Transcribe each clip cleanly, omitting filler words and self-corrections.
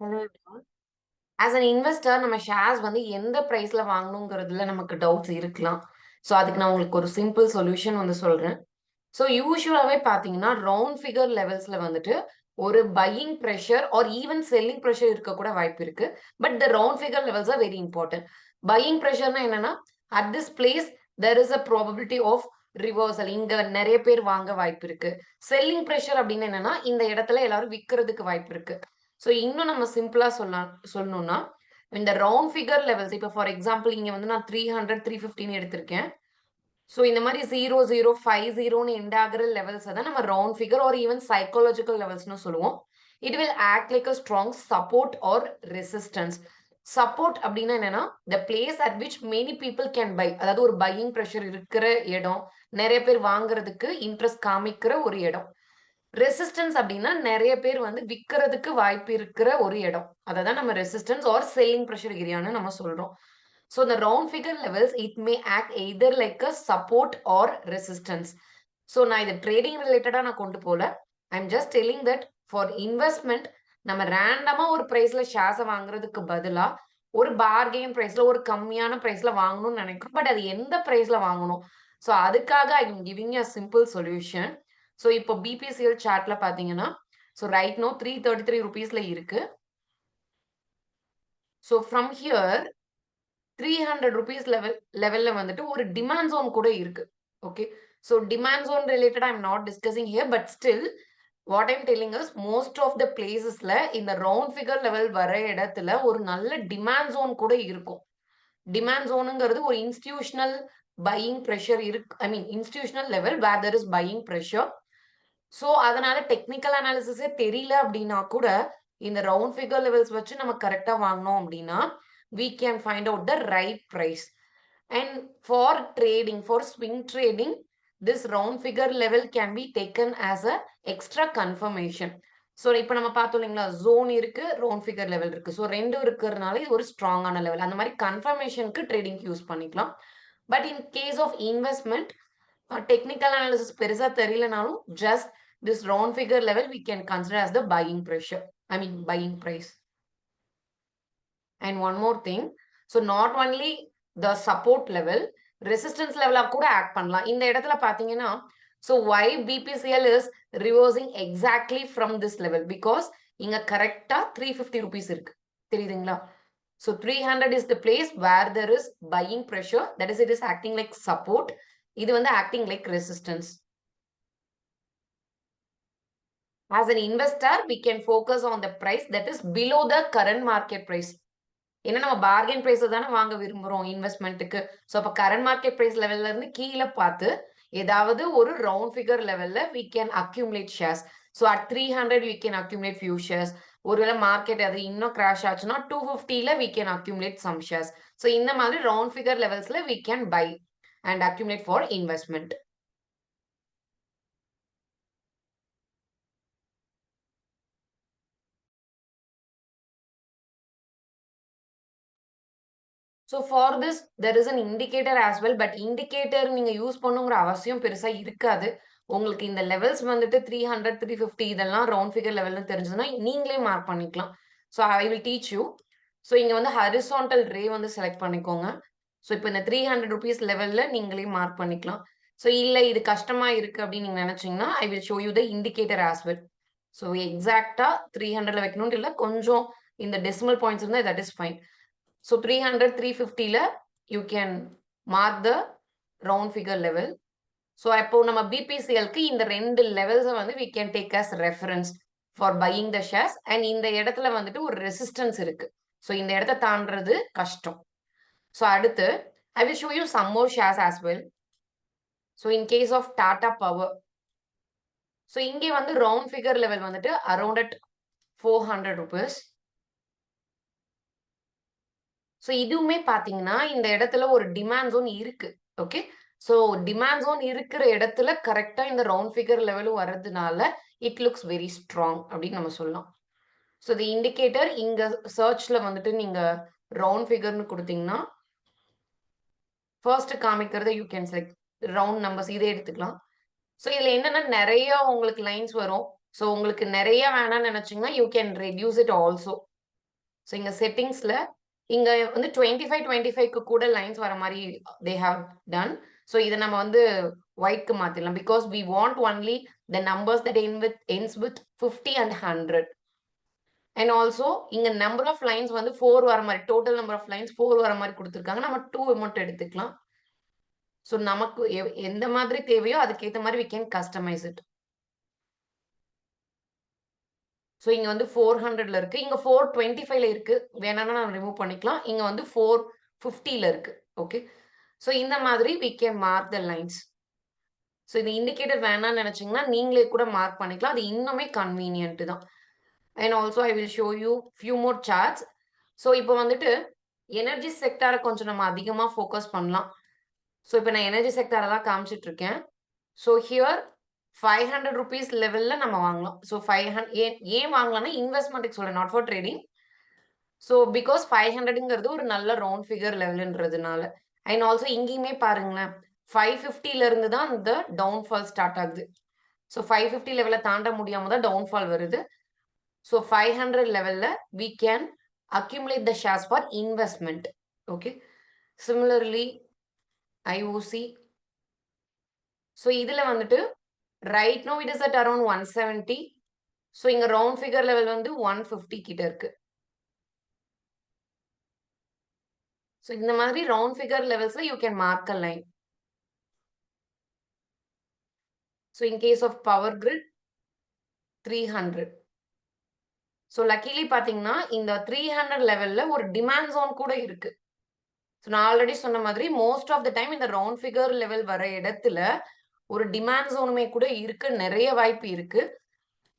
Hello everyone. As an investor, நம்ம shares வந்து எந்த பிரைஸ்ல வாங்கணுங்கிறதுல நமக்கு டவுட்ஸ் இருக்கலாம். ஸோ அதுக்கு நான் உங்களுக்கு ஒரு சிம்பிள் சொல்யூஷன் வந்து சொல்றேன். ஸோ யூசுவலாவே பார்த்தீங்கன்னா, ரவுண்ட் ஃபிகர் லெவல்ஸ்ல வந்துட்டு ஒரு buying pressure or even selling pressure இருக்க கூட வாய்ப்பு இருக்கு. But the round figure levels are very important. Buying பிரஷர்னா என்னன்னா, at this place there is a probability of reversal. இங்க நெறைய பேர் வாங்க வாய்ப்பு இருக்கு. செல்லிங் பிரஷர் அப்படின்னு என்னன்னா, இந்த இடத்துல எல்லாரும் விக்கிறதுக்கு வாய்ப்பு இருக்கு. ஸோ இன்னும் நம்ம சிம்பிளா சொல்லணும்னா, இந்த ரவுண்ட் ஃபிகர் லெவல்ஸ் இப்ப ஃபார் எக்ஸாம்பிள் இங்க வந்து நான் 300, 350ன்னு எடுத்திருக்கேன். ஸோ இந்த மாரி 0, 0, 5, 0ன்னு எண்ட் ஆகுற லெவல்ஸ தான் நம்ம round figure or even psychological லெவல்ஸ்ன்னு சொல்லுவோம். It will act like a strong support or resistance. Support அப்டின்னா என்னன்னா, the place at which many people can buy. அதாவது ஒரு பையிங் பிரஷர் இருக்கிற இடம். நெறைய பேர் வாங்குறதுக்கு இன்ட்ரெஸ்ட் காமிக்கிற ஒரு இடம். ரெசிஸ்டன்ஸ் அப்டின்னா, நெறைய பேர் வந்து விக்கிறதுக்கு வாய்ப்பு இருக்கிற ஒரு இடம். அத தான் நம்ம ரெசிஸ்டன்ஸ் ஆர் செல்லிங் பிரஷர் ஏரியான்னு நம்ம சொல்றோம். So the round figure levels, it may act either like a support or resistance. So நான் இது ட்ரேடிங் ரிலேட்டடா நான் கொண்டு போல. I'm just telling that for investment நம்ம ரேண்டமா ஒரு பிரைஸ்ல ஷேர்ஸ வாங்குறதுக்கு பதிலா, ஒரு பார்கெயின் பிரைஸ்ல ஒரு கம்மியான பிரைஸ்ல வாங்கணும்னு நெனைக்கிறோம். பட் அது எந்த பிரைஸ்ல வாங்கணும்? ஸோ அதுக்காக I am giving you a simple solution. So இப்போ பிபிசிஎல் சார்ட்ல பார்த்தீங்கன்னா, ஸோ ரைட் நோ ₹333 இருக்கு. ஸோ ஃப்ரம் ஹியர் ₹300 லெவல்ல வந்துட்டு ஒரு டிமாண்ட் ஜோன் கூட இருக்கு. Okay. So demand zone related I am not discussing here. But still what I am telling is most of the பிளேஸஸ்ல இந்த ரவுண்ட் ஃபிகர் லெவல் வர இடத்துல ஒரு நல்ல டிமாண்ட் ஜோன் கூட இருக்கும். டிமாண்ட் ஜோனுங்கிறது ஒரு இன்ஸ்டிடியூஷனல் பையிங் பிரஷர் இருக்கு. I mean institutional level where there is buying pressure. So அதனால டெக்னிக்கல் அனாலிசிஸே தெரியல அப்டின்னா கூட, இந்த ரவுண்ட் ஃபிகர் லெவல்ஸ் வச்சு நம்ம கரெக்ட்டா வாங்குனோம் அப்டின்னா, we can find out the right price. And for trading, for swing trading, this round figure level can be taken as a extra confirmation. So இப்ப நம்ம பார்த்தோம் இல்லைங்களா? ஜோன் இருக்கு, ரவுண்ட் ஃபிகர் லெவல் இருக்கு. ஸோ 2ம் இருக்கிறதுனால இது ஒரு ஸ்ட்ராங்கான லெவல். அந்த மாரி கன்ஃபர்மேஷன்க்கு ட்ரேடிங்க்கு யூஸ் பண்ணிக்கலாம். But in case of investment technical analysis பெருசா தெரியலனாலும், just this round figure level we can consider as the buying pressure. I mean buying price. And one more thing. So not only the support level, resistance level கூட act பண்ணலாம். இந்த இடத்துல பார்த்தீங்கன்னா, so why BPCL is reversing exactly from this level? Because இங்க கரெக்ட்டா ₹350 இருக்கு. தெரியுதுங்களா? So 300 is the place where there is buying pressure. That is, it is acting like support. இது வந்து acting like resistance. As an investor, we can focus on the price that is below the current market price. ஏன்னா நம்ம bargain பிரைஸ்ல தானே வாங்க விரும்புறோம் இன்வெஸ்ட்மென்ட்டுக்கு. So அப்ப கரண்ட் மார்க்கெட் பிரைஸ் லெவல்ல இருந்து கீழ பார்த்து, ஏதாவது ஒரு ரவுண்ட் ஃபிகர் லெவல்ல we can accumulate shares. So at 300 we can accumulate few shares. ஒருவேளை மார்க்கெட் அது இன்னும் கிராஷ் ஆச்சுன்னா 250ல we can accumulate some shares. So இந்த மாதிரி ரவுண்ட் ஃபிகர் லெவல்ஸ்ல we can buy and accumulate for investment. So for this there is an indicator as well. But indicator நீங்க use பண்ணுங்கிற அவசியம் பெருசா இருக்காது. உங்களுக்கு இந்த லெவல்ஸ் வந்துட்டு 300, 350 இதெல்லாம் ரவுண்ட் ஃபிகர் லெவல்னு தெரிஞ்சதுன்னா, நீங்களே மார்க் பண்ணிக்கலாம். So I will teach you. So இங்க வந்து ஹரிசான்டல் ரே வந்து செலக்ட் பண்ணிக்கோங்க. ஸோ இப்போ இந்த ₹300 லெவல்ல நீங்களே மார்க் பண்ணிக்கலாம். ஸோ இல்ல இது கஷ்டமா இருக்கு அப்படின்னு நீங்க நினைச்சீங்கன்னா, I will show you the indicator as well. So எக்ஸாக்ட்டா 300ல வைக்கணும்னு இல்ல. கொஞ்சம் இந்த டெசிமல் பாயிண்ட்ஸ் இருந்தா தட் இஸ் ஃபைன். So 300, 350ல you can mark the round figure level. So அப்போ நம்ம BPCLக்கு இந்த 2 லெவல்ஸ வந்து we can take as reference for buying the shares. And இந்த இடத்துல வந்துட்டு ஒரு ரெசிஸ்டன்ஸ் இருக்கு. So இந்த இடத்த தாண்டுறது கஷ்டம். So அடுத்து I will show you some more shares as well. So in case of Tata Power. So இங்கே வந்து round figure level வந்துட்டு around at ₹400. ஸோ இதுவுமே பார்த்தீங்கன்னா, இந்த இடத்துல ஒரு டிமாண்ட் ஜோன் இருக்கு. ஓகே. ஸோ டிமாண்ட் ஜோன் இருக்கிற இடத்துல கரெக்ட்டா இந்த ரவுண்ட் ஃபிகர் லெவலும் வர்றதுனால, இட் லுக்ஸ் வெரி ஸ்ட்ராங் அப்படின்னு நம்ம சொல்லலாம். ஸோ தி இண்டிகேட்டர் இங்க சர்ச்ல வந்துட்டு நீங்க ரவுண்ட் ஃபிகர்ன்னு குடுத்தீங்கன்னா, ஃபர்ஸ்ட் காமிக்கிறத you can select round numbers இதே எடுத்துக்கலாம். ஸோ இதுல என்னன்னா நெறைய உங்களுக்கு லைன்ஸ் வரும். ஸோ உங்களுக்கு நெறைய வேணாம்னு நெனச்சீங்கன்னா, you can reduce it also. So இங்க செட்டிங்ஸ்ல இங்க வந்து 25க்கு கூட லைன்ஸ் வர மாரி தே ஹேவ் டன். ஸோ இத நம்ம வந்து ஒயிட்க்கு மாத்திடலாம். Because we want only the numbers that ends with 50 and 100. And also இங்க நம்பர் ஆஃப் லைன்ஸ் வந்து 4 வர மாரி, டோட்டல் நம்பர் ஆஃப் லைன்ஸ் 4 வர மாரி குடுத்துருக்காங்க. நம்ம 2 மட்டும் எடுத்துக்கலாம். ஸோ நமக்கு எந்த மாதிரி தேவையோ அதுக்கேத்த மாரி we can customise it. So இங்க வந்து 400ல இருக்கு. இங்க 425ல இருக்கு. வேணாம்னா நம்ம ரிமூவ் பண்ணிக்கலாம். இங்க வந்து 450ல இருக்கு. ஓகே. ஸோ இந்த மாதிரி we can mark the lines. So இது இண்டிகேட்டர் வேணாம்னு நெனச்சீங்கன்னா, நீங்களே கூட மார்க் பண்ணிக்கலாம். அது இன்னுமே கன்வீனியன்ட் தான். And also I will show you few more charts. So இப்போ வந்துட்டு எனர்ஜி செக்டார கொஞ்சம் நம்ம அதிகமா ஃபோக்கஸ் பண்ணலாம். ஸோ இப்ப நான் எனர்ஜி செக்டார தான் காமிச்சிட்டு இருக்கேன். ஸோ ஹியர் ₹500 லெவல்ல நம்ம வாங்கலாம். ஸோ ஏன் ஏன் வாங்கலாம்னா இன்வெஸ்ட்மென்ட்க்கு சொல்றேன். Not for trading. So because 500ங்கிறது ஒரு நல்ல ரவுண்ட் ஃபிகர் லெவல்ன்றதுனால. அண்ட் ஆல்சோ இங்கேயுமே பாருங்களேன். 550ல இருந்து தான் இந்த டவுன்ஃபால் ஸ்டார்ட் ஆகுது. ஸோ 550 லெவல தாண்ட முடியாம தான் டவுன்ஃபால் வருது. ஸோ 500 லெவல்ல we can accumulate the shares for investment. Okay. Similarly IOC. So இதுல வந்துட்டு right now it is at around 170. So இங்க ரவுண்ட் ஃபிகர் லெவல் வந்து 150 கிட்ட இருக்கு. ஸோ இந்த மாதிரி ரவுண்ட் ஃபிகர் லெவல்ஸ்ல you can mark a line. So in case of power grid 300. So luckily பார்த்தீங்கன்னா, இந்த 300 லெவல்ல ஒரு டிமாண்ட் ஜோன் கூட இருக்கு. ஸோ நான் ஆல்ரெடி சொன்ன மாதிரி மோஸ்ட் ஆஃப் த டைம் இந்த ரவுண்ட் ஃபிகர் லெவல் வர இடத்துல ஒரு டிமாண்ட் ஜோனுமே கூட இருக்கு. நெறைய வாய்ப்பு இருக்கு.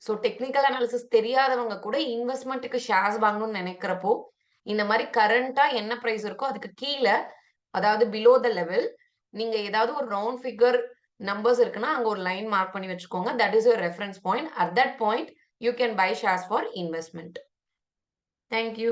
ஸோ டெக்னிக்கல் அனாலிசிஸ் தெரியாதவங்க கூட இன்வெஸ்ட்மென்ட்க்கு ஷேர்ஸ் வாங்கணும்னு நெனைக்கிறப்போ, இந்த மாரி கரண்ட்டா என்ன பிரைஸ் இருக்கோ அதுக்கு கீழ, அதாவது பிலோ த லெவல் நீங்க ஏதாவது ஒரு ரவுண்ட் ஃபிகர் நம்பர்ஸ் இருக்குன்னா, அங்க ஒரு லைன் மார்க் பண்ணி வச்சுக்கோங்க. That is your reference point. At that point you can buy shares for investment. Thank you.